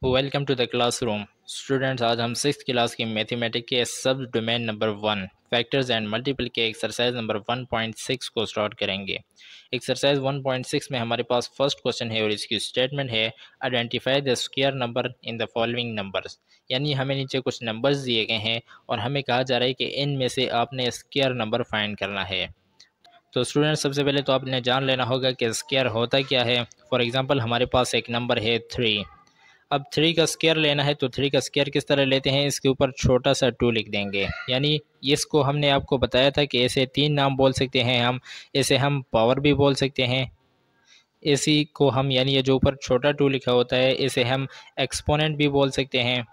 Welcome to the classroom students. आज हम six class की मैथमेटिक्स के sub domain number 1 factors and multiple के एक्सरसाइज नंबर 1.6 को स्टार्ट करेंगे। एक्सरसाइज 1.6 में हमारे पास फर्स्ट क्वेश्चन है और इसकी स्टेटमेंट है identify the square number in the following numbers. यानी हमें नीचे कुछ नंबर्स दिए गए हैं और हमें कहा जा रहा है कि इनमें से आपने स्क्वायर नंबर फाइंड करना है। तो स्टूडेंट्स सबसे पहले तो आपने जान लेना होगा कि स्क्वायर होता क्या है। फॉर एग्जांपल हमारे पास एक नंबर है 3। अब 3 का स्क्वायर लेना है तो 3 का स्क्वायर किस तरह लेते हैं, इसके ऊपर छोटा सा 2 लिख देंगे। यानी इसको हमने आपको बताया था कि ऐसे 3 नाम बोल सकते हैं हम। इसे हम पावर भी बोल सकते हैं, इसी को हम यानी ये जो ऊपर छोटा 2 लिखा होता है इसे हम एक्सपोनेंट भी बोल सकते हैं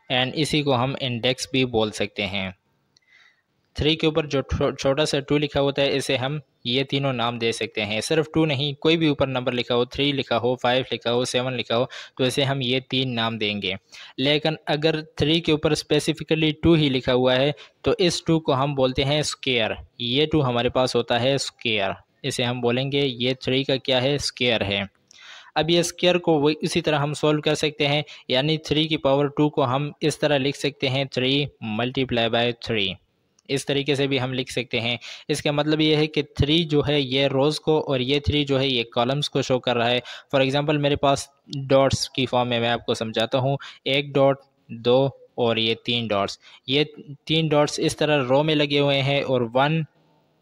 एंड इसी को हम इंडेक्स भी बोल सकते हैं। 3 के ऊपर जो छोटा सा 2 लिखा होता है इसे हम ये तीनों नाम दे सकते हैं। सिर्फ 2 नहीं, कोई भी ऊपर नंबर लिखा हो, 3 लिखा हो, 5 लिखा हो, 7 लिखा हो, तो इसे हम ये 3 नाम देंगे। लेकिन अगर 3 के ऊपर स्पेसिफिकली 2 ही लिखा हुआ है तो इस 2 को हम बोलते हैं स्क्वायर। ये 2 हमारे पास होता है स्क्वायर, इसे हम बोलेंगे ये 3 का क्या है, स्क्वायर है। अब ये स्क्वायर को वही इसी तरह हम सोल्व कर सकते हैं, यानी 3 की पावर 2 को हम इस तरह लिख सकते हैं 3 मल्टीप्लाई बाय 3। इस तरीके से भी हम लिख सकते हैं। इसका मतलब ये है कि 3 जो है ये रोज़ को और ये 3 जो है ये कॉलम्स को शो कर रहा है। फॉर एग्जांपल मेरे पास डॉट्स की फॉर्म में मैं आपको समझाता हूँ, 1 डॉट, 2 और ये 3 डॉट्स। ये 3 डॉट्स इस तरह रो में लगे हुए हैं और 1,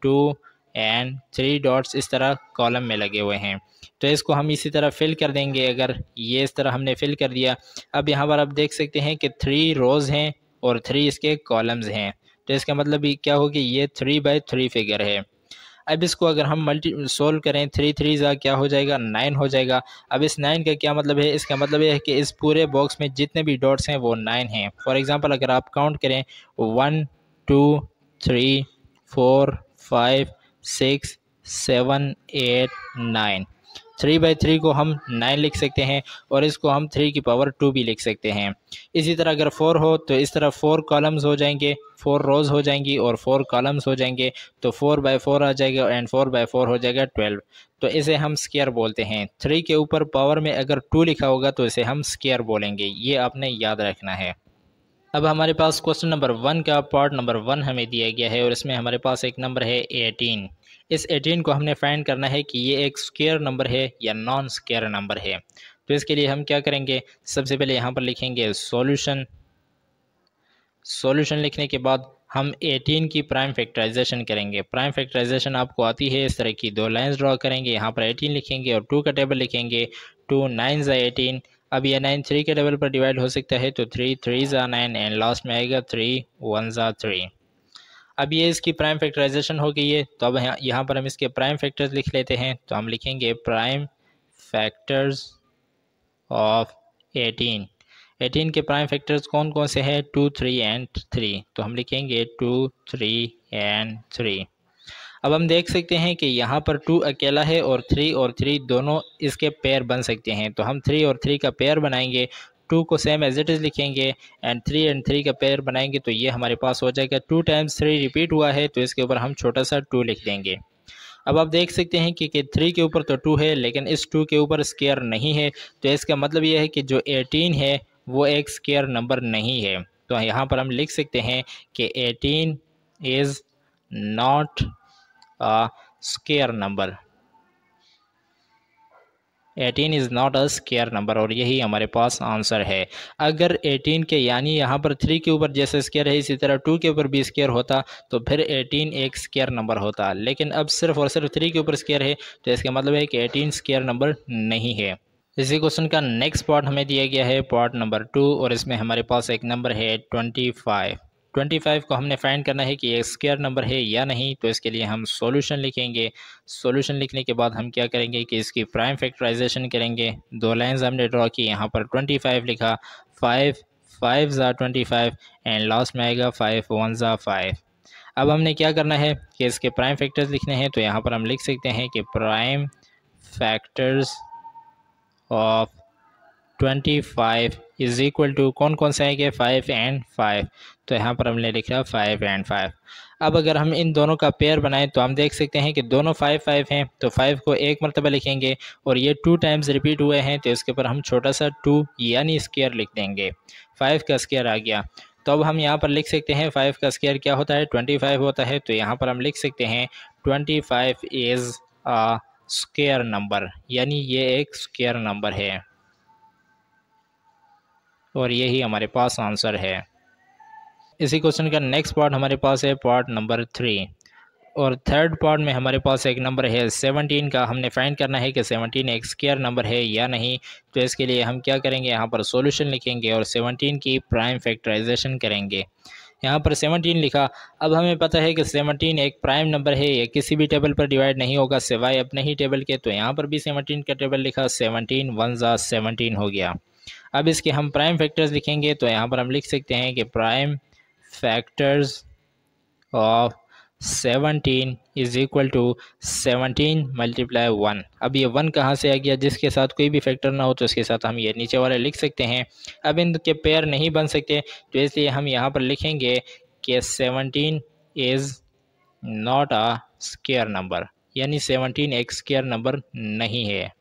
2 एंड 3 डॉट्स इस तरह कॉलम में लगे हुए हैं। तो इसको हम इसी तरह फिल कर देंगे। अगर ये इस तरह हमने फिल कर दिया, अब यहाँ पर आप देख सकते हैं कि 3 रोज़ हैं और 3 इसके कॉलम्स हैं। तो इसका मतलब क्या हो कि ये 3/3 फिगर है। अब इसको अगर हम मल्टी सोल्व करें, 3 3 ज़ा क्या हो जाएगा, 9 हो जाएगा। अब इस 9 का क्या मतलब है, इसका मतलब ये है कि इस पूरे बॉक्स में जितने भी डॉट्स हैं वो 9 हैं। फॉर एग्जांपल अगर आप काउंट करें 1 2 3 4 5 6 7 8 9, 3/3 को हम 9 लिख सकते हैं और इसको हम 3 की पावर 2 भी लिख सकते हैं। इसी तरह अगर 4 हो तो इस तरह 4 कॉलम्स हो जाएंगे, 4 रोज हो जाएंगी और 4 कॉलम्स हो जाएंगे, तो 4/4 आ जाएगा एंड 4/4 हो जाएगा 12। तो इसे हम स्क्वायर बोलते हैं। 3 के ऊपर पावर में अगर 2 लिखा होगा तो इसे हम स्क्वायर बोलेंगे, ये आपने याद रखना है। अब हमारे पास क्वेश्चन नंबर 1 का पार्ट नंबर 1 हमें दिया गया है और इसमें हमारे पास एक नंबर है 18। इस 18 को हमने फाइंड करना है कि ये एक स्क्वायर नंबर है या नॉन स्क्वायर नंबर है। तो इसके लिए हम क्या करेंगे, सबसे पहले यहाँ पर लिखेंगे सॉल्यूशन। सॉल्यूशन लिखने के बाद हम 18 की प्राइम फैक्टराइजेशन करेंगे। प्राइम फैक्टराइजेशन आपको आती है, इस तरह की 2 लाइंस ड्रॉ करेंगे, यहाँ पर 18 लिखेंगे और 2 का टेबल लिखेंगे। 2 9 ज़ा 18। अब ये 9 3 के टेबल पर डिवाइड हो सकता है तो 3 3 ज़ा 9 एंड लास्ट में आएगा 3 1 ज़ा 3। अब ये इसकी प्राइम फैक्टराइजेशन हो गई है, तो अब यहाँ पर हम इसके प्राइम फैक्टर्स लिख लेते हैं। तो हम लिखेंगे प्राइम फैक्टर्स ऑफ 18। 18 के प्राइम फैक्टर्स कौन कौन से हैं, 2 3 एंड 3। तो हम लिखेंगे 2 3 एंड 3। अब हम देख सकते हैं कि यहाँ पर 2 अकेला है और 3 दोनों इसके पेयर बन सकते हैं। तो हम 3 और 3 का पेयर बनाएंगे, 2 को सेम एज इट इज़ लिखेंगे एंड 3 का पेयर बनाएंगे। तो ये हमारे पास हो जाएगा 2 टाइम्स 3 रिपीट हुआ है तो इसके ऊपर हम छोटा सा 2 लिख देंगे। अब आप देख सकते हैं कि 3 के ऊपर तो 2 है लेकिन इस 2 के ऊपर स्क्वायर नहीं है। तो इसका मतलब ये है कि जो 18 है वो एक स्क्वायर नंबर नहीं है। तो यहाँ पर हम लिख सकते हैं कि 18 is not a square number. 18 is not a square number और यही हमारे पास आंसर है। अगर 18 के यानी यहाँ पर 3 के ऊपर जैसे स्क्वायर है इसी तरह 2 के ऊपर भी स्क्वायर होता तो फिर 18 एक स्क्वायर नंबर होता, लेकिन अब सिर्फ और सिर्फ 3 के ऊपर स्क्वायर है तो इसका मतलब है कि 18 स्क्वायर नंबर नहीं है। इसी क्वेश्चन का नेक्स्ट पार्ट हमें दिया गया है पार्ट नंबर 2 और इसमें हमारे पास एक नंबर है 25। 25 को हमने फाइंड करना है कि ये स्क्वायर नंबर है या नहीं। तो इसके लिए हम सॉल्यूशन लिखेंगे। सॉल्यूशन लिखने के बाद हम क्या करेंगे कि इसकी प्राइम फैक्टराइजेशन करेंगे। 2 लाइंस हमने ड्रॉ की, यहाँ पर 25 लिखा, 5 5 ज़ा 25 एंड लास्ट में आएगा 5 1 ज़ा 5। अब हमने क्या करना है कि इसके प्राइम फैक्टर्स लिखने हैं। तो यहाँ पर हम लिख सकते हैं कि prime factors of 25 is equal to कौन कौन से आएंगे 5 एंड 5, तो यहाँ पर हमने लिखा 5 एंड 5। अब अगर हम इन दोनों का पेयर बनाएं तो हम देख सकते हैं कि दोनों 5 5 हैं, तो 5 को एक मरतबा लिखेंगे और ये 2 टाइम्स रिपीट हुए हैं, तो इसके ऊपर हम छोटा सा 2 यानी स्क्वायर लिख देंगे। 5 का स्क्वायर आ गया, तो अब हम यहाँ पर लिख सकते हैं 5 का स्क्वायर क्या होता है 25 होता है, तो यहाँ पर हम लिख सकते हैं 25 इज़ अ स्क्वायर नंबर, यानी ये एक स्क्वायर नंबर है और यही हमारे पास आंसर है। इसी क्वेश्चन का नेक्स्ट पार्ट हमारे पास है पार्ट नंबर 3, और थर्ड पार्ट में हमारे पास एक नंबर है 17 का। हमने फाइंड करना है कि 17 एक स्क्वायर नंबर है या नहीं, तो इसके लिए हम क्या करेंगे, यहाँ पर सॉल्यूशन लिखेंगे और 17 की प्राइम फैक्टराइजेशन करेंगे। यहाँ पर 17 लिखा। अब हमें पता है कि 17 एक प्राइम नंबर है, ये किसी भी टेबल पर डिवाइड नहीं होगा सिवाय अपने ही टेबल के, तो यहाँ पर भी 17 का टेबल लिखा, 17 1 ज़ा 17 हो गया। अब इसके हम प्राइम फैक्टर्स लिखेंगे, तो यहाँ पर हम लिख सकते हैं कि prime factors of 17 is equal to 17 multiply 1। अब ये 1 कहाँ से आ गया, जिसके साथ कोई भी फैक्टर ना हो तो इसके साथ हम ये नीचे वाले लिख सकते हैं। अब इनके पेयर नहीं बन सकते, तो इसलिए हम यहाँ पर लिखेंगे कि 17 is not a square number, यानी 17 एक स्क्वायर नंबर नहीं है,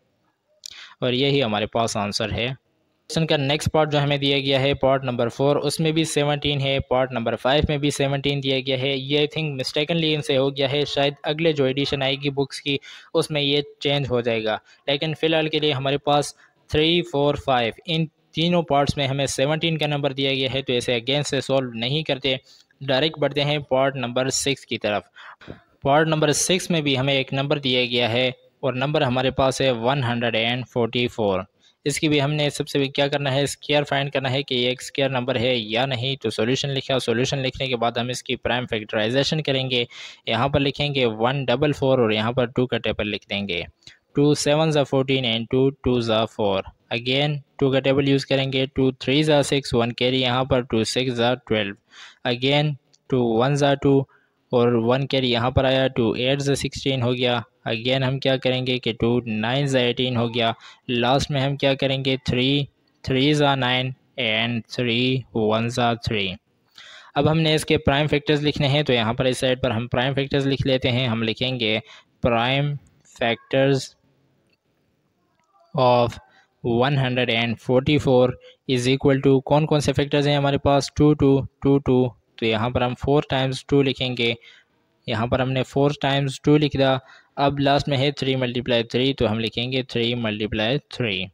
और यही हमारे पास आंसर है। क्वेश्चन का नेक्स्ट पार्ट जो हमें दिया गया है पार्ट नंबर 4, उसमें भी 17 है, पार्ट नंबर 5 में भी 17 दिया गया है। ये आई थिंक मिस्टेकनली इनसे हो गया है, शायद अगले जो एडिशन आएगी बुक्स की उसमें ये चेंज हो जाएगा, लेकिन फ़िलहाल के लिए हमारे पास 3 4 5 इन तीनों पार्ट्स में हमें 17 का नंबर दिया गया है, तो इसे अगेन से सॉल्व नहीं करते, डायरेक्ट बढ़ते हैं पार्ट नंबर 6 की तरफ। पार्ट नंबर 6 में भी हमें एक नंबर दिया गया है और नंबर हमारे पास है 144। इसकी भी हमने सबसे क्या करना है, स्क्वायर फाइंड करना है कि ये एक स्क्वायर नंबर है या नहीं, तो सॉल्यूशन लिखा। सॉल्यूशन लिखने के बाद हम इसकी प्राइम फैक्टराइजेशन करेंगे। यहाँ पर लिखेंगे 144 और यहाँ पर 2 का टेबल लिख देंगे। 2 7 ज़ा 14 एंड 2 2 ज़ा 4। अगेन 2 का टेबल यूज़ करेंगे। 2 3 ज़ा 6, 1 कैरी यहाँ पर, 2 6 ज़ा 12। अगेन 2 1 ज़ा 2 और 1 कैरी यहाँ पर आया, 2 8 ज़ा 16 हो गया। अगेन हम क्या करेंगे कि 2 9 ज़ा 18 हो गया। लास्ट में हम क्या करेंगे 3 3 ज़ा 9 एंड 3 1 ज़ा 3। अब हमने इसके प्राइम फैक्टर्स लिखने हैं, तो यहाँ पर इस साइड पर हम प्राइम फैक्टर्स लिख लेते हैं। हम लिखेंगे prime factors of 144 is equal to कौन कौन से फैक्टर्स हैं हमारे पास, 2 2 2 2, तो यहाँ पर हम 4 टाइम्स 2 लिखेंगे। यहाँ पर हमने 4 टाइम्स 2 लिख दिया। अब लास्ट में है 3 मल्टीप्लाई 3, तो हम लिखेंगे 3 मल्टीप्लाई 3।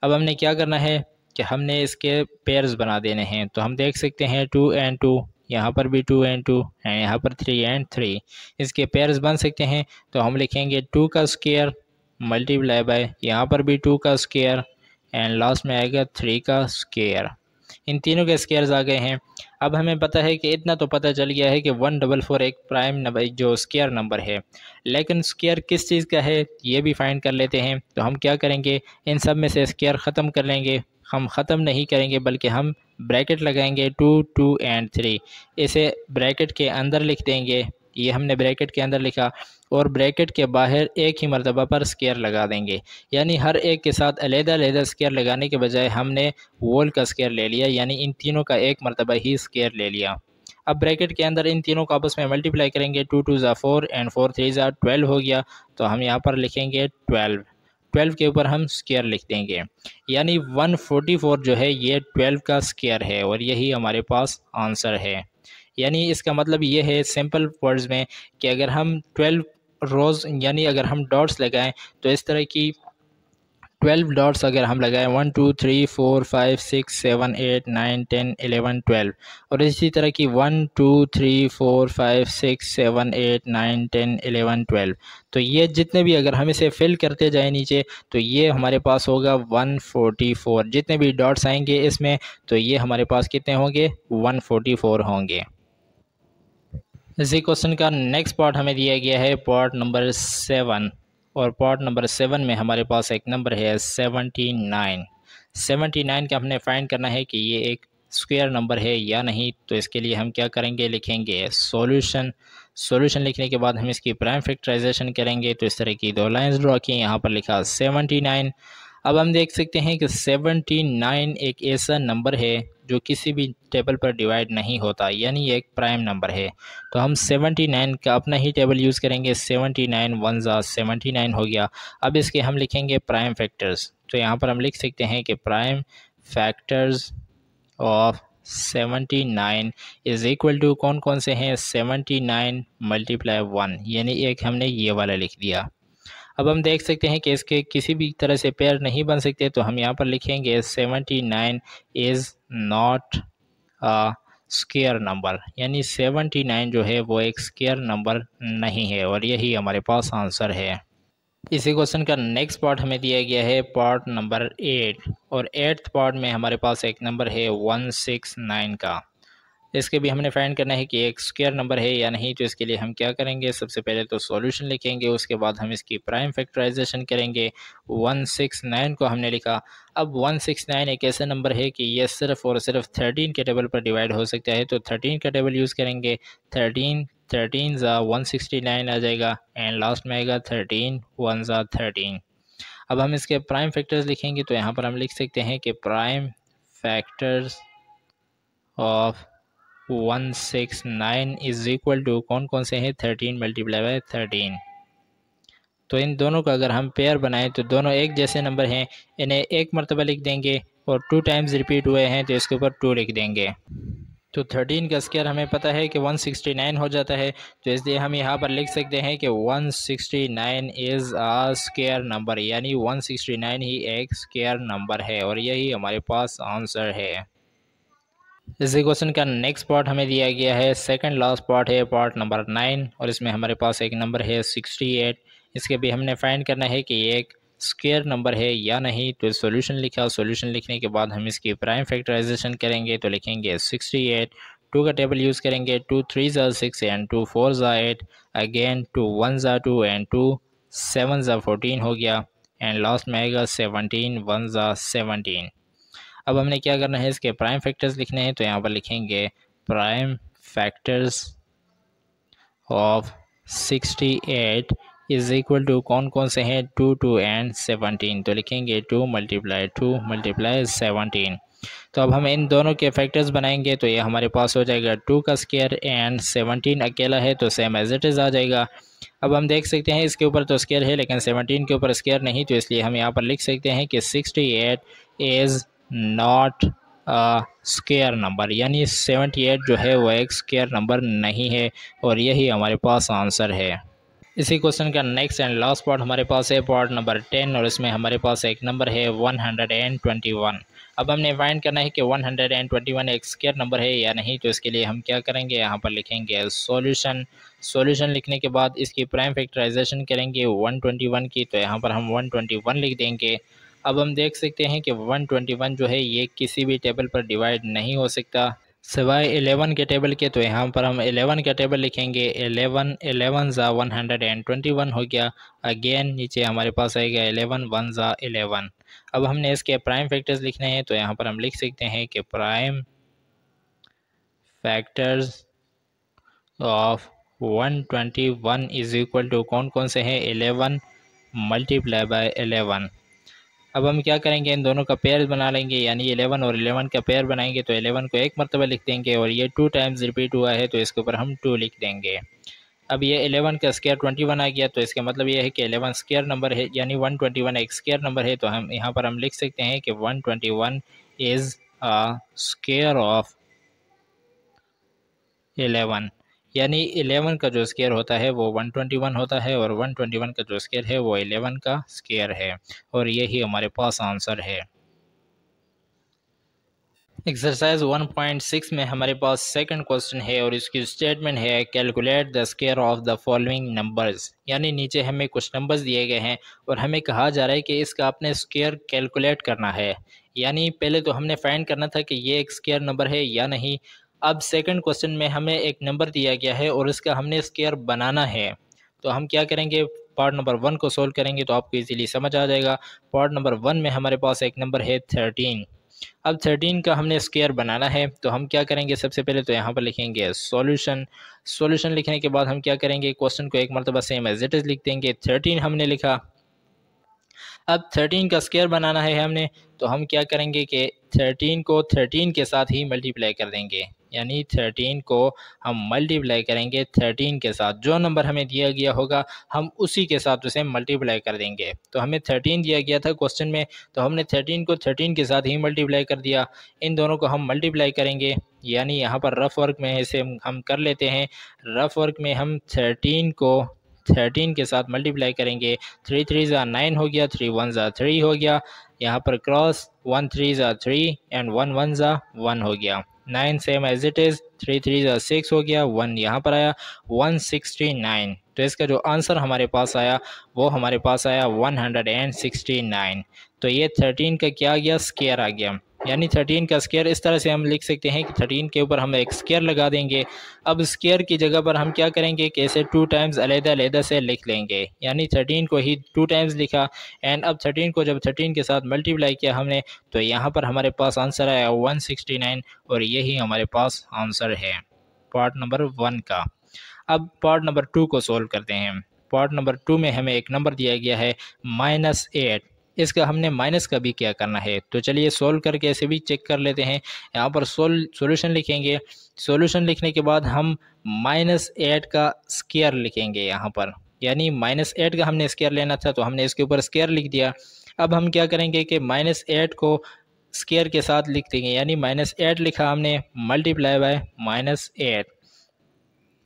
अब हमने क्या करना है कि हमने इसके पेयर्स बना देने हैं, तो हम देख सकते हैं 2 एंड 2, यहाँ पर भी 2 एंड 2 एंड यहाँ पर 3 एंड 3, इसके पेयर्स बन सकते हैं। तो हम लिखेंगे 2 का स्क्वायर मल्टीप्लाई बाय यहाँ पर भी 2 का स्क्वायर एंड लास्ट में आएगा 3 का स्क्वायर। इन तीनों के स्क्वायर्स आ गए हैं। अब हमें पता है कि इतना तो पता चल गया है कि 144 एक प्राइम नंबर जो स्क्वायर नंबर है, लेकिन स्क्वायर किस चीज़ का है ये भी फाइंड कर लेते हैं। तो हम क्या करेंगे, इन सब में से स्क्वायर ख़त्म कर लेंगे। हम ख़त्म नहीं करेंगे बल्कि हम ब्रैकेट लगाएंगे 2 2 एंड 3, इसे ब्रैकेट के अंदर लिख देंगे। ये हमने ब्रैकेट के अंदर लिखा और ब्रैकेट के बाहर एक ही मरतबा पर स्क्वायर लगा देंगे, यानी हर एक के साथ अलग-अलग स्क्वायर लगाने के बजाय हमने वोल का स्क्वायर ले लिया, यानी इन तीनों का एक मरतबा ही स्क्वायर ले लिया। अब ब्रैकेट के अंदर इन तीनों को आपस में मल्टीप्लाई करेंगे। 2 2 ज़ा 4 एंड 4 3 ज़ा 12 हो गया, तो हम यहाँ पर लिखेंगे 12। 12 के ऊपर हम स्क्वायर लिख देंगे, यानी 144 जो है ये 12 का स्क्वायर है और यही हमारे पास आंसर है। यानी इसका मतलब ये है सिंपल वर्ड्स में कि अगर हम 12 रोज़ यानी अगर हम डॉट्स लगाएं तो इस तरह की 12 डॉट्स अगर हम लगाएं 1 2 3 4 5 6 7 8 9 10 11 12 और इसी तरह की 1 2 3 4 5 6 7 8 9 10 11 12, तो ये जितने भी अगर हम इसे फिल करते जाएं नीचे तो ये हमारे पास होगा 144। जितने भी डॉट्स आएंगे इसमें तो ये हमारे पास कितने होंगे 144 होंगे। इसी क्वेश्चन का नेक्स्ट पार्ट हमें दिया गया है पार्ट नंबर 7 और पार्ट नंबर 7 में हमारे पास एक नंबर है 79। 79 का हमने फाइंड करना है कि ये एक स्क्वायर नंबर है या नहीं, तो इसके लिए हम क्या करेंगे लिखेंगे सॉल्यूशन। सॉल्यूशन लिखने के बाद हम इसकी प्राइम फैक्टराइजेशन करेंगे। तो इस तरह की दो लाइंस ड्रॉ की, यहाँ पर लिखा 79। अब हम देख सकते हैं कि 79 एक ऐसा नंबर है जो किसी भी टेबल पर डिवाइड नहीं होता, यानी ये एक प्राइम नंबर है। तो हम 79 का अपना ही टेबल यूज़ करेंगे। 79 वन ज़ा 79 हो गया। अब इसके हम लिखेंगे प्राइम फैक्टर्स। तो यहाँ पर हम लिख सकते हैं कि prime factors of 79 is equal to कौन कौन से हैं, 79 मल्टीप्लाई 1, यानी एक हमने ये वाला लिख दिया। अब हम देख सकते हैं कि इसके किसी भी तरह से पेयर नहीं बन सकते, तो हम यहाँ पर लिखेंगे 79 is not a square number, यानी 79 जो है वो एक स्क्वायर नंबर नहीं है, और यही हमारे पास आंसर है। इसी क्वेश्चन का नेक्स्ट पार्ट हमें दिया गया है पार्ट नंबर 8, और 8th पार्ट में हमारे पास एक नंबर है 169 का। इसके भी हमने फाइंड करना है कि एक स्क्वायर नंबर है या नहीं। तो इसके लिए हम क्या करेंगे, सबसे पहले तो सॉल्यूशन लिखेंगे, उसके बाद हम इसकी प्राइम फैक्टराइजेशन करेंगे। 169 को हमने लिखा। अब 169 एक ऐसा नंबर है कि ये सिर्फ और सिर्फ 13 के टेबल पर डिवाइड हो सकता है, तो 13 का टेबल यूज़ करेंगे। 13 ज़ा 169 आ जाएगा, एंड लास्ट में आएगा 13 1 ज़ा 13। अब हम इसके प्राइम फैक्टर्स लिखेंगे, तो यहाँ पर हम लिख सकते हैं कि prime factors of 169 is equal to कौन कौन से हैं, 13 मल्टीप्लाई बाय 13। तो इन दोनों का अगर हम पेयर बनाएं तो दोनों एक जैसे नंबर हैं, इन्हें एक मरतबा लिख देंगे, और 2 टाइम्स रिपीट हुए हैं तो इसके ऊपर 2 लिख देंगे। तो 13 का स्क्वायर हमें पता है कि 169 हो जाता है, तो इसलिए हम यहाँ पर लिख सकते हैं कि 169 इज़ आ स्क्वायर नंबर, यानी 169 ही एक स्क्वायर नंबर है, और यही हमारे पास आंसर है। इसी क्वेश्चन का नेक्स्ट पार्ट हमें दिया गया है, सेकंड लास्ट पार्ट है पार्ट नंबर 9, और इसमें हमारे पास एक नंबर है 68। इसके भी हमने फाइंड करना है कि ये एक स्क्वायर नंबर है या नहीं। तो सॉल्यूशन लिखा, सॉल्यूशन लिखने के बाद हम इसकी प्राइम फैक्टराइजेशन करेंगे, तो लिखेंगे 68, 2 का टेबल यूज़ करेंगे, 2 3 ज़ा 6 एंड 2 4 ज़ा 8, अगेन 2 1 ज़ा 2 एंड 2 7 ज़ा 14 हो गया, एंड लास्ट में आएगा 17 1 ज़ा 17। अब हमने क्या करना है, इसके प्राइम फैक्टर्स लिखने हैं, तो यहाँ पर लिखेंगे prime factors of 68 is equal to कौन कौन से हैं, 2 2 एंड 17। तो लिखेंगे 2 मल्टीप्लाई 2 मल्टीप्लाई 17। तो अब हम इन दोनों के फैक्टर्स बनाएंगे, तो ये हमारे पास हो जाएगा 2 का स्क्वायर एंड 17 अकेला है, तो सेम एज इट इज़ आ जाएगा। अब हम देख सकते हैं इसके ऊपर तो स्क्वायर है लेकिन 17 के ऊपर स्क्वायर नहीं, तो इसलिए हम यहाँ पर लिख सकते हैं कि 68 is not a square number, यानी 78 जो है वो एक स्क्वायर नंबर नहीं है, और यही हमारे पास आंसर है। इसी क्वेश्चन का नेक्स्ट एंड लास्ट पार्ट हमारे पास है पार्ट नंबर 10, और इसमें हमारे पास एक नंबर है 121। अब हमने फाइंड करना है कि 121 एक स्क्वायर नंबर है या नहीं। तो इसके लिए हम क्या करेंगे, यहाँ पर लिखेंगे सॉल्यूशन। सॉल्यूशन लिखने के बाद इसकी प्राइम फैक्टराइजेशन करेंगे 121 की, तो यहाँ पर हम 121 लिख देंगे। अब हम देख सकते हैं कि 121 जो है ये किसी भी टेबल पर डिवाइड नहीं हो सकता सिवाय 11 के टेबल के, तो यहाँ पर हम 11 का टेबल लिखेंगे। 11 11 ज़ा 121 हो गया, अगेन नीचे हमारे पास आएगा 11 1 ज़ा 11। अब हमने इसके प्राइम फैक्टर्स लिखने हैं, तो यहाँ पर हम लिख सकते हैं कि prime factors of 121 is equal to कौन कौन से हैं, 11 मल्टीप्लाई बाय 11। अब हम क्या करेंगे, इन दोनों का पेयर बना लेंगे, यानी 11 और 11 का पेयर बनाएंगे, तो 11 को एक मरतबा लिख देंगे, और ये 2 टाइम्स रिपीट हुआ है तो इसके ऊपर हम 2 लिख देंगे। अब ये 11 का स्क्वायर 21 आ गया, तो इसका मतलब ये है कि 11 स्क्वायर नंबर है, यानी 121 एक स्क्वायर नंबर है। तो हम यहाँ पर हम लिख सकते हैं कि 121 इज़ अ स्क्वायर ऑफ 11, यानी 11 का जो स्क्वायर होता है वो 121 होता है, और 121 का जो स्क्वायर है वो 11 का स्क्वायर है, और यही हमारे पास आंसर है। एक्सरसाइज 1.6 में हमारे पास सेकंड क्वेश्चन है, और इसकी स्टेटमेंट है calculate the square of the following numbers, यानी नीचे हमें कुछ नंबर्स दिए गए हैं और हमें कहा जा रहा है कि इसका आपने स्क्वायर कैलकुलेट करना है। यानी पहले तो हमने फाइंड करना था कि ये एक स्क्वायर नंबर है या नहीं। अब सेकंड क्वेश्चन में हमें एक नंबर दिया गया है और इसका हमने स्क्वायर बनाना है। तो हम क्या करेंगे, पार्ट नंबर 1 को सोल्व करेंगे तो आपको इजीली समझ आ जाएगा। पार्ट नंबर 1 में हमारे पास एक नंबर है 13। अब 13 का हमने स्क्वायर बनाना है, तो हम क्या करेंगे, सबसे पहले तो यहाँ पर लिखेंगे सॉल्यूशन। सॉल्यूशन लिखने के बाद हम क्या करेंगे, क्वेश्चन को एक मरतबा सेम एज इट इज़ लिख देंगे। 13 हमने लिखा। अब 13 का स्क्वायर बनाना है हमने, तो हम क्या करेंगे कि 13 को 13 के साथ ही मल्टीप्लाई कर देंगे, यानी 13 को हम मल्टीप्लाई करेंगे 13 के साथ। जो नंबर हमें दिया गया होगा हम उसी के साथ उसे मल्टीप्लाई कर देंगे। तो हमें 13 दिया गया था क्वेश्चन में, तो हमने 13 को 13 के साथ ही मल्टीप्लाई कर दिया। इन दोनों को हम मल्टीप्लाई करेंगे, यानी यहाँ पर रफ वर्क में इसे हम कर लेते हैं। रफ वर्क में हम 13 को 13 के साथ मल्टीप्लाई करेंगे। 3 3 ज़ा 9 हो गया, 3 1 ज़ा 3 हो गया, यहाँ पर क्रॉस 1 3 ज़ा 3 एंड 1 1 ज़ा 1 हो गया। 9 सेम एज इट इज़, 3 3 ज़ा 6 हो गया, 1 यहाँ पर आया, 169। तो इसका जो आंसर हमारे पास आया वो हमारे पास आया 169। तो ये 13 का क्या आ गया, स्क्वायर आ गया। यानी 13 का स्क्वायर इस तरह से हम लिख सकते हैं कि 13 के ऊपर हम एक स्क्वायर लगा देंगे। अब स्क्वायर की जगह पर हम क्या करेंगे कि इसे 2 टाइम्स अलग-अलग से लिख लेंगे, यानी 13 को ही 2 टाइम्स लिखा एंड अब 13 को जब 13 के साथ मल्टीप्लाई किया हमने, तो यहाँ पर हमारे पास आंसर आया 169 और यही हमारे पास आंसर है पार्ट नंबर 1 का। अब पार्ट नंबर 2 को सोल्व करते हैं। पार्ट नंबर 2 में हमें एक नंबर दिया गया है -8। इसका हमने माइनस का भी क्या करना है, तो चलिए सोल्व करके ऐसे भी चेक कर लेते हैं। यहाँ पर सॉल्यूशन लिखेंगे, सॉल्यूशन लिखने के बाद हम -8 का स्क्वायर लिखेंगे यहाँ पर, यानी -8 का हमने स्क्वायर लेना था तो हमने इसके ऊपर स्क्वायर लिख दिया। अब हम क्या करेंगे कि -8 को स्क्वायर के साथ लिख देंगे, यानी -8 लिखा हमने मल्टीप्लाई बाय -8।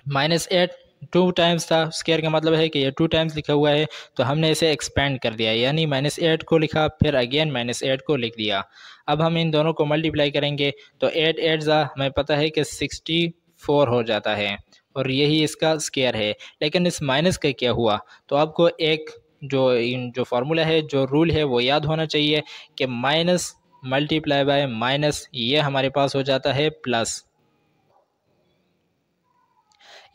-8 2 टाइम्स था, स्क्वायर का मतलब है कि ये 2 टाइम्स लिखा हुआ है, तो हमने इसे एक्सपेंड कर दिया, यानी -8 को लिखा फिर अगेन -8 को लिख दिया। अब हम इन दोनों को मल्टीप्लाई करेंगे तो 8 8 ज़ा हमें पता है कि 64 हो जाता है और यही इसका स्क्वायर है। लेकिन इस माइनस का क्या हुआ, तो आपको एक जो फार्मूला है, जो रूल है वो याद होना चाहिए कि माइनस मल्टीप्लाई बाय माइनस ये हमारे पास हो जाता है प्लस।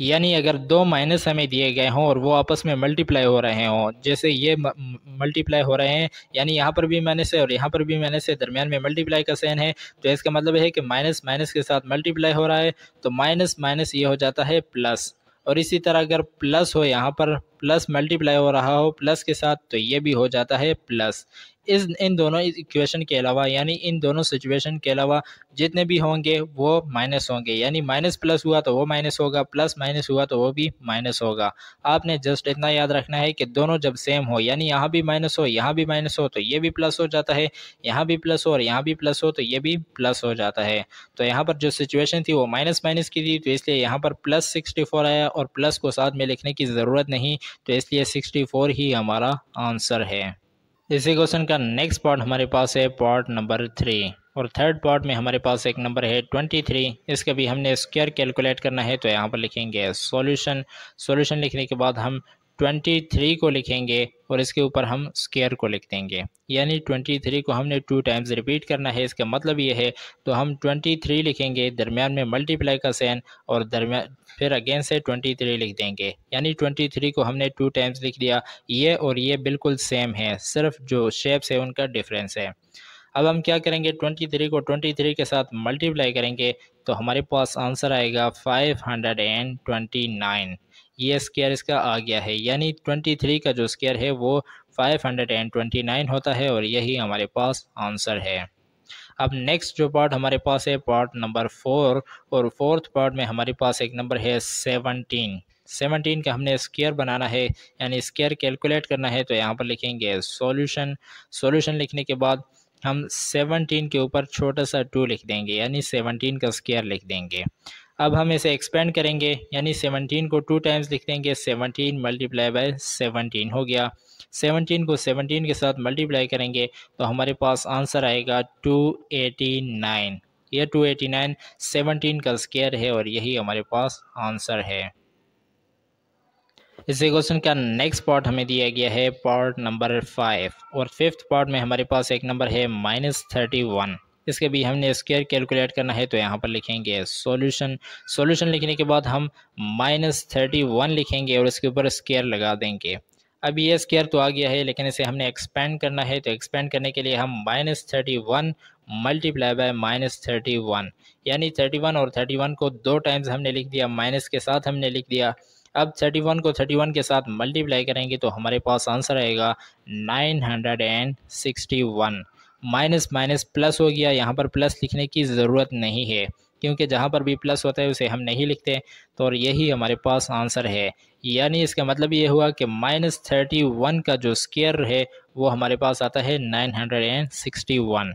यानी अगर दो माइनस हमें दिए गए हों और वो आपस में मल्टीप्लाई हो रहे हों, जैसे ये मल्टीप्लाई हो रहे हैं, यानी यहाँ पर भी माइनस है और यहाँ पर भी माइनस है, दरमियान में मल्टीप्लाई का साइन है, तो इसका मतलब है कि माइनस माइनस के साथ मल्टीप्लाई हो रहा है, तो माइनस माइनस ये हो जाता है प्लस। और इसी तरह अगर प्लस हो, यहाँ पर प्लस मल्टीप्लाई हो रहा हो प्लस के साथ, तो ये भी हो जाता है प्लस। इन दोनों इक्वेशन के अलावा, यानी इन दोनों सिचुएशन के अलावा जितने भी होंगे वो माइनस होंगे, यानी माइनस प्लस हुआ तो वो माइनस होगा, प्लस माइनस हुआ तो वो भी माइनस होगा। आपने जस्ट इतना याद रखना है कि दोनों जब सेम हो, यानी यहाँ भी माइनस हो यहाँ भी माइनस हो, तो ये भी प्लस हो जाता है, यहाँ भी प्लस हो और यहाँ भी प्लस हो तो ये भी प्लस हो जाता है। तो यहाँ पर जो सिचुएशन थी वो माइनस माइनस की थी, तो इसलिए यहाँ पर +64 आया और प्लस को साथ में लिखने की ज़रूरत नहीं, तो इसलिए 64 ही हमारा आंसर है। इसी क्वेश्चन का नेक्स्ट पार्ट हमारे पास है पार्ट नंबर 3 और थर्ड पार्ट में हमारे पास एक नंबर है 23। इसका भी हमने स्क्वायर कैलकुलेट करना है, तो यहाँ पर लिखेंगे सॉल्यूशन। सॉल्यूशन लिखने के बाद हम 23 को लिखेंगे और इसके ऊपर हम स्क्वायर को लिख देंगे, यानी 23 को हमने 2 टाइम्स रिपीट करना है, इसका मतलब ये है। तो हम 23 लिखेंगे, दरमियान में मल्टीप्लाई का साइन और दरमियान फिर अगेन से 23 लिख देंगे, यानी 23 को हमने 2 टाइम्स लिख दिया। ये और ये बिल्कुल सेम है, सिर्फ जो शेप्स है उनका डिफरेंस है। अब हम क्या करेंगे, 23 को 23 के साथ मल्टीप्लाई करेंगे तो हमारे पास आंसर आएगा 529। ये स्क्वायर इसका आ गया है, यानी 23 का जो स्क्वायर है वो 529 होता है और यही हमारे पास आंसर है। अब नेक्स्ट जो पार्ट हमारे पास है पार्ट नंबर 4 और फोर्थ पार्ट में हमारे पास एक नंबर है 17। 17 का हमने स्क्वायर बनाना है, यानी स्क्वायर कैलकुलेट करना है, तो यहाँ पर लिखेंगे सॉल्यूशन। सॉल्यूशन लिखने के बाद हम 17 के ऊपर छोटा सा 2 लिख देंगे, यानी 17 का स्क्वायर लिख देंगे। अब हम इसे एक्सपेंड करेंगे, यानी 17 को 2 टाइम्स लिख देंगे, 17 मल्टीप्लाई बाय 17 हो गया। 17 को 17 के साथ मल्टीप्लाई करेंगे तो हमारे पास आंसर आएगा 289। यह 289 17 का स्क्वायर है और यही हमारे पास आंसर है। इसी क्वेश्चन का नेक्स्ट पार्ट हमें दिया गया है पार्ट नंबर 5 और फिफ्थ पार्ट में हमारे पास एक नंबर है -31। इसके भी हमने स्क्वायर कैलकुलेट करना है, तो यहाँ पर लिखेंगे सॉल्यूशन। सॉल्यूशन लिखने के बाद हम -31 लिखेंगे और इसके ऊपर स्क्वायर लगा देंगे। अब ये स्क्वायर तो आ गया है, लेकिन इसे हमने एक्सपेंड करना है, तो एक्सपेंड करने के लिए हम -31 मल्टीप्लाई बाय -31, यानी 31 और 31 को 2 टाइम्स हमने लिख दिया, माइनस के साथ हमने लिख दिया। अब 31 को 31 के साथ मल्टीप्लाई करेंगे तो हमारे पास आंसर आएगा 961। माइनस माइनस प्लस हो गया, यहाँ पर प्लस लिखने की ज़रूरत नहीं है क्योंकि जहाँ पर भी प्लस होता है उसे हम नहीं लिखते, तो और यही हमारे पास आंसर है। यानी इसका मतलब ये हुआ कि -31 का जो स्क्वायर है वो हमारे पास आता है 961।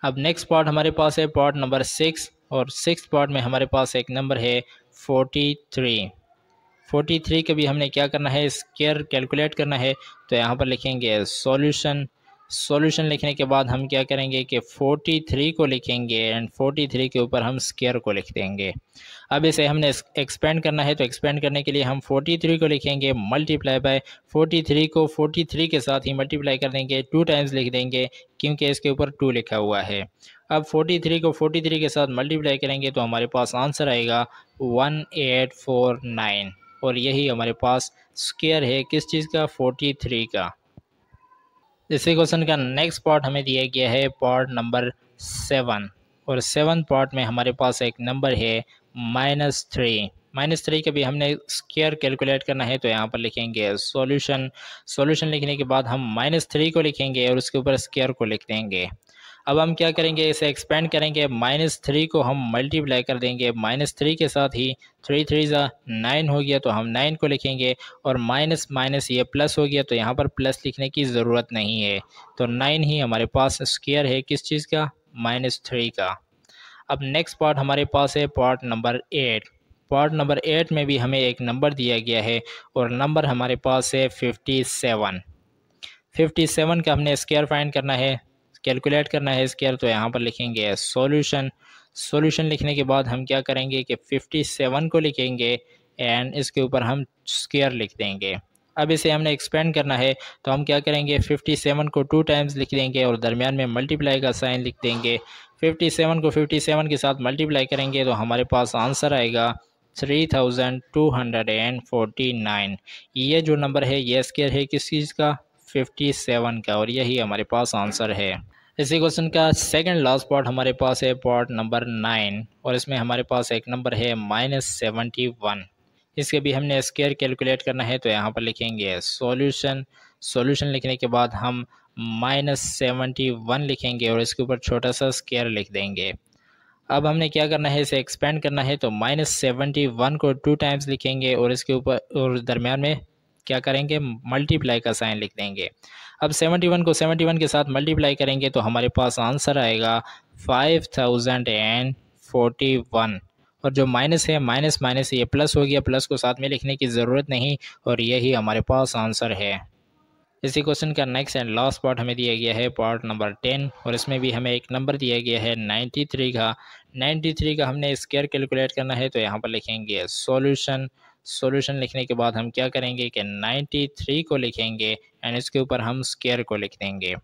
अब नेक्स्ट पार्ट हमारे पास है पार्ट नंबर 6, और 6 पार्ट में हमारे पास एक नंबर है 43। 43 के भी हमने क्या करना है, स्क्वायर कैलकुलेट करना है। तो यहाँ पर लिखेंगे सॉल्यूशन। सॉल्यूशन लिखने के बाद हम क्या करेंगे कि 43 को लिखेंगे एंड 43 के ऊपर हम स्क्वायर को लिख देंगे। अब इसे हमने एक्सपेंड करना है, तो एक्सपेंड करने के लिए हम 43 को लिखेंगे मल्टीप्लाई बाय 43 को 43 के साथ ही मल्टीप्लाई कर देंगे, 2 टाइम्स लिख देंगे क्योंकि इसके ऊपर 2 लिखा हुआ है। अब 43 को 43 के साथ मल्टीप्लाई करेंगे तो हमारे पास आंसर आएगा 1849, और यही हमारे पास स्क्वायर है किस चीज़ का, 43 का। इसी क्वेश्चन का नेक्स्ट पार्ट हमें दिया गया है पार्ट नंबर 7, और 7 पार्ट में हमारे पास एक नंबर है -3। -3 का भी हमने स्क्वायर कैलकुलेट करना है, तो यहाँ पर लिखेंगे सॉल्यूशन। सॉल्यूशन लिखने के बाद हम -3 को लिखेंगे और उसके ऊपर स्क्वायर को लिख देंगे। अब हम क्या करेंगे, इसे एक्सपेंड करेंगे, -3 को हम मल्टीप्लाई कर देंगे -3 के साथ ही, 3 3 ज़ा 9 हो गया तो हम 9 को लिखेंगे, और माइनस माइनस ये प्लस हो गया तो यहाँ पर प्लस लिखने की ज़रूरत नहीं है, तो 9 ही हमारे पास स्क्वायर है किस चीज़ का, -3 का। अब नेक्स्ट पार्ट हमारे पास है पार्ट नंबर 8। पार्ट नंबर 8 में भी हमें एक नंबर दिया गया है, और नंबर हमारे पास है 57। 57 का हमने स्क्वायर फाइंड करना है, कैलकुलेट करना है स्क्वायर, तो यहाँ पर लिखेंगे सॉल्यूशन। सॉल्यूशन लिखने के बाद हम क्या करेंगे कि 57 को लिखेंगे एंड इसके ऊपर हम स्क्वायर लिख देंगे। अब इसे हमने एक्सपेंड करना है, तो हम क्या करेंगे, 57 को 2 टाइम्स लिख देंगे और दरमियान में मल्टीप्लाई का साइन लिख देंगे। 57 को 57 के साथ मल्टीप्लाई करेंगे तो हमारे पास आंसर आएगा 3249। ये जो नंबर है ये स्क्वायर है किस चीज़ का, 57 का, और यही हमारे पास आंसर है। इसी क्वेश्चन का सेकंड लास्ट पार्ट हमारे पास है पार्ट नंबर 9, और इसमें हमारे पास एक नंबर है -71। इसके भी हमने स्क्वायर कैलकुलेट करना है, तो यहाँ पर लिखेंगे सॉल्यूशन। सॉल्यूशन लिखने के बाद हम -71 लिखेंगे और इसके ऊपर छोटा सा स्क्वायर लिख देंगे। अब हमने क्या करना है, इसे एक्सपेंड करना है, तो -71 को 2 टाइम्स लिखेंगे और इसके ऊपर और दरमियान में क्या करेंगे, मल्टीप्लाई का साइन लिख देंगे। अब 71 को 71 के साथ मल्टीप्लाई करेंगे तो हमारे पास आंसर आएगा 5041, और जो माइनस है माइनस माइनस ये प्लस हो गया, प्लस को साथ में लिखने की ज़रूरत नहीं, और यही हमारे पास आंसर है। इसी क्वेश्चन का नेक्स्ट एंड लास्ट पार्ट हमें दिया गया है पार्ट नंबर 10, और इसमें भी हमें एक नंबर दिया गया है 93 का। 93 का हमने स्क्वायर कैलकुलेट करना है, तो यहाँ पर लिखेंगे सॉल्यूशन। सॉल्यूशन लिखने के बाद हम क्या करेंगे कि 93 को लिखेंगे एंड इसके ऊपर हम स्क्वायर को लिख देंगे।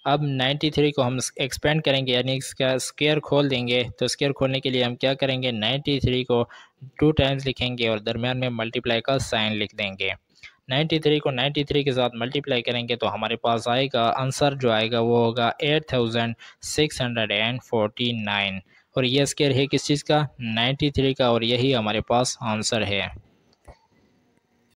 अब 93 को हम एक्सपेंड करेंगे, यानी इसका स्क्वायर खोल देंगे, तो स्क्वायर खोलने के लिए हम क्या करेंगे, 93 को 2 टाइम्स लिखेंगे और दरमियान में मल्टीप्लाई का साइन लिख देंगे। 93 को 93 के साथ मल्टीप्लाई करेंगे तो हमारे पास आएगा आंसर, जो आएगा वो होगा 8649, और ये स्क्वायर है किस चीज़ का, 93 का, और यही हमारे पास आंसर है।